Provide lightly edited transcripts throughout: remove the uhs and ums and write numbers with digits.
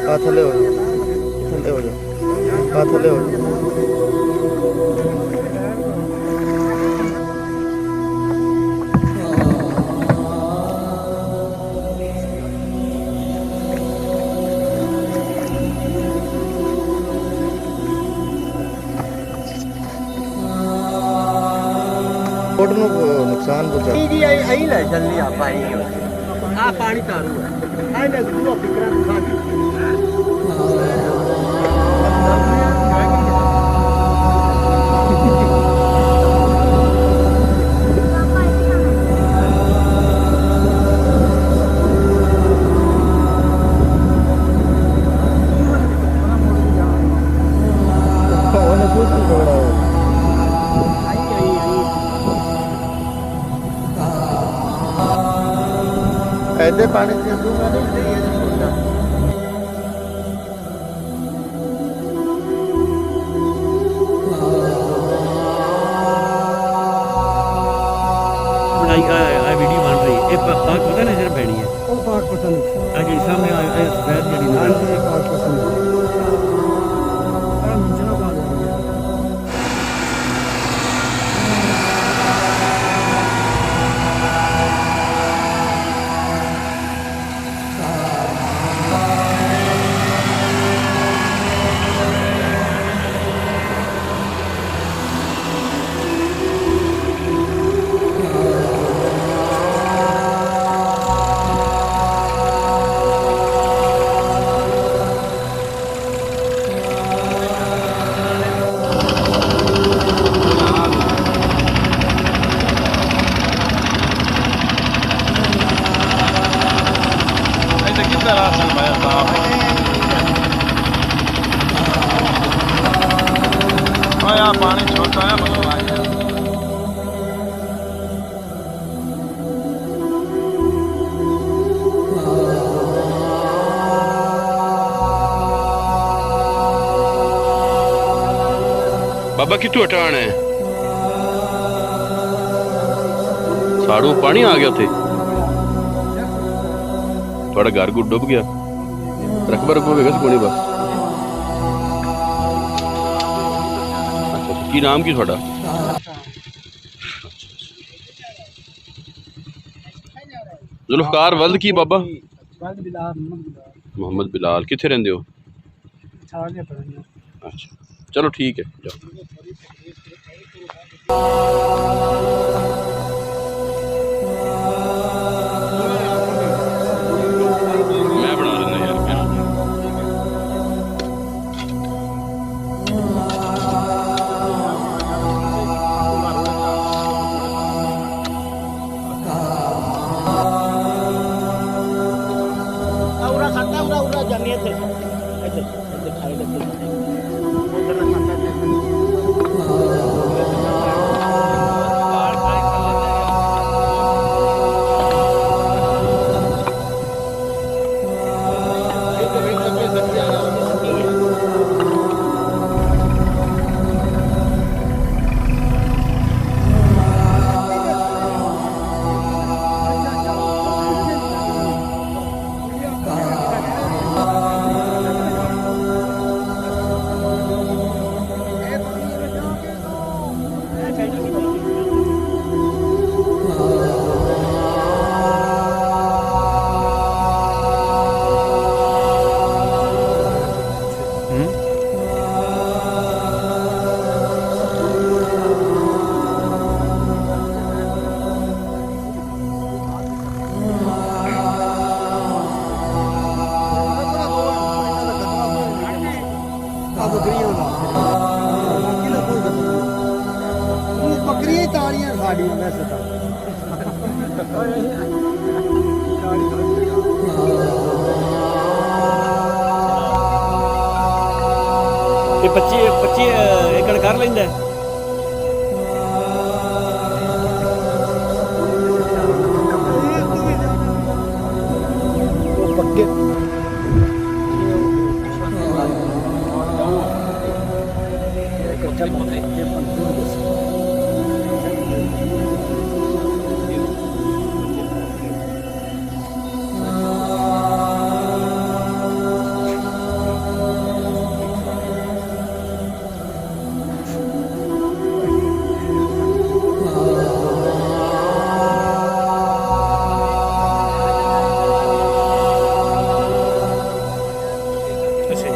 ਆ ਥੱਲੇ ਹੋ ਜਾ, ਥੱਲੇ ਹੋ ਜਾ, ਆ ਥੱਲੇ ਹੋ ਜਾ। बोट नु नुकसान पहुंचा जी आई ले जल्दी आप आई आ पानी तारू है आई ले दूर फिकरा नुकसान ऐसे पानी से दूंगा नहीं वीडियो बन रही है पाक पता नहीं जरा पैनी है ਉਹ ਪਾਕ ਪਤਾ ਨਹੀਂ जी सामने सफेद जड़ी ਹਾਂ ਜੀ ਪਾਕ ਪਤਾ ਨਹੀਂ ਆ ਮੁੰਜਣਾ ਬਾਦ पानी छोटा है मतलब बाबा कितों हटाना है साड़ू पानी आ गया थे थोड़ा घर गुड़ डूब गया रकबा रकबा वेगा कोनी बस की नाम की थोड़ा जुल्फकार वल्द की बाबा ਵਲਦ ਬਿਲਾਲ मोहम्मद बिलाल किथे रहंदे हो ਛਾੜ ਲਿਆ ਪਤਾ ਨਹੀਂ अच्छा चलो ठीक है जाओ मैं बना लेना यार उरा खाता उरा जमीयत है इधर खाई लेते उधर ना खाता बकरी ताड़ियां साड़ियां वैसे तो ये 25 एकड़ कर लेंदा पक्के से।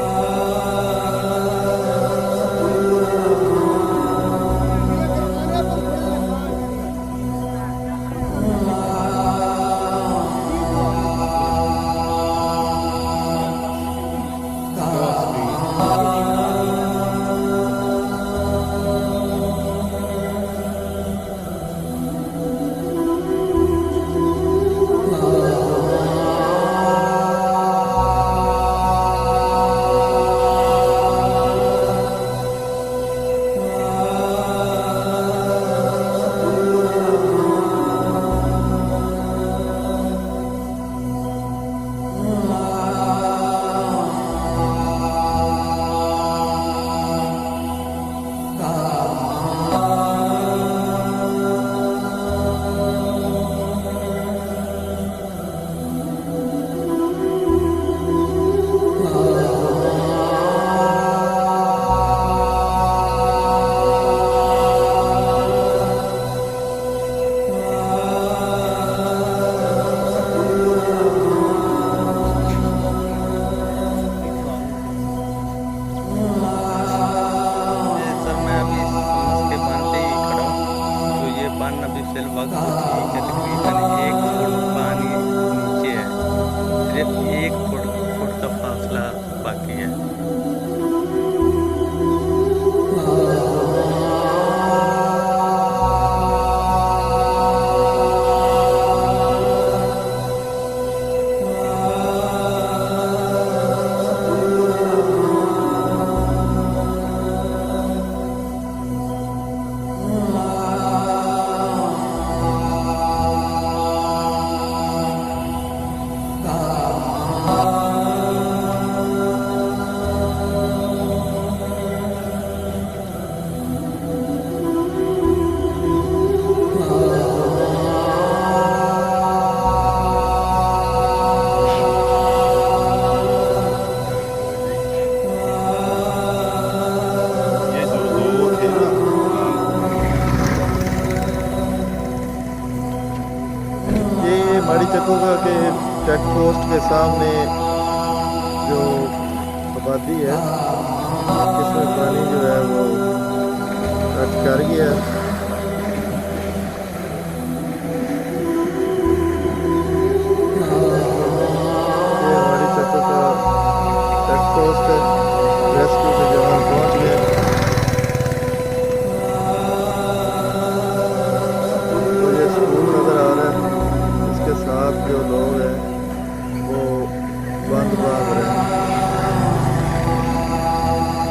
अभी फिलहाल ठीक है, तकरीबन 1 फुट पानी नीचे है, सिर्फ 1 फुट का फासला बाकी है। माड़ी चकोगा के चेक पोस्ट के सामने जो आबादी है, इसमें पानी जो है वो टच कर गया।